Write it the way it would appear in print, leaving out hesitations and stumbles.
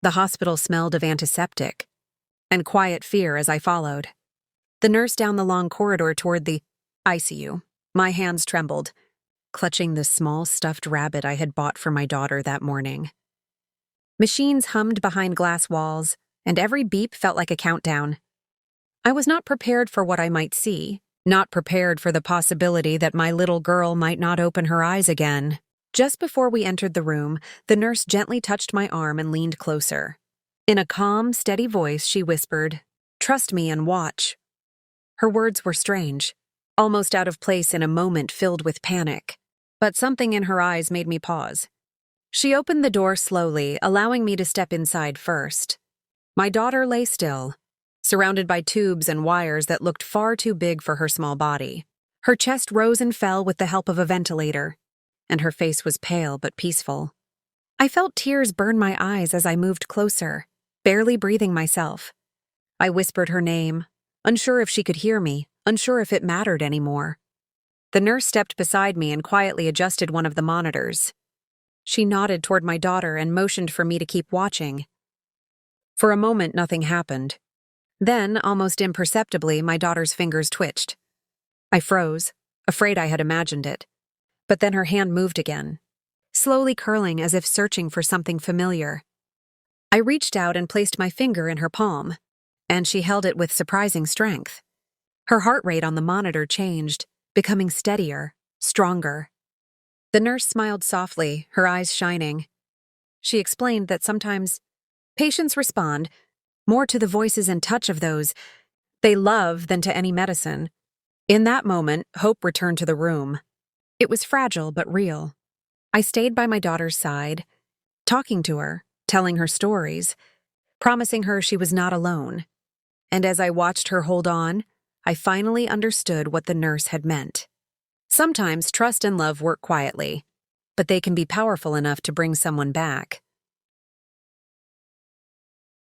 The hospital smelled of antiseptic, and quiet fear as I followed. The nurse down the long corridor toward the ICU. My hands trembled, clutching the small stuffed rabbit I had bought for my daughter that morning. Machines hummed behind glass walls, and every beep felt like a countdown. I was not prepared for what I might see, not prepared for the possibility that my little girl might not open her eyes again. Just before we entered the room, the nurse gently touched my arm and leaned closer. In a calm, steady voice, she whispered, "Trust me and watch." Her words were strange, almost out of place in a moment filled with panic, but something in her eyes made me pause. She opened the door slowly, allowing me to step inside first. My daughter lay still, surrounded by tubes and wires that looked far too big for her small body. Her chest rose and fell with the help of a ventilator, and her face was pale but peaceful. I felt tears burn my eyes as I moved closer, barely breathing myself. I whispered her name, unsure if she could hear me, unsure if it mattered anymore. The nurse stepped beside me and quietly adjusted one of the monitors. She nodded toward my daughter and motioned for me to keep watching. For a moment, nothing happened. Then, almost imperceptibly, my daughter's fingers twitched. I froze, afraid I had imagined it. But then her hand moved again, slowly curling as if searching for something familiar. I reached out and placed my finger in her palm, and she held it with surprising strength. Her heart rate on the monitor changed, becoming steadier, stronger. The nurse smiled softly, her eyes shining. She explained that sometimes patients respond more to the voices and touch of those they love than to any medicine. In that moment, hope returned to the room. It was fragile but real. I stayed by my daughter's side, talking to her, telling her stories, promising her she was not alone. And as I watched her hold on, I finally understood what the nurse had meant. Sometimes trust and love work quietly, but they can be powerful enough to bring someone back.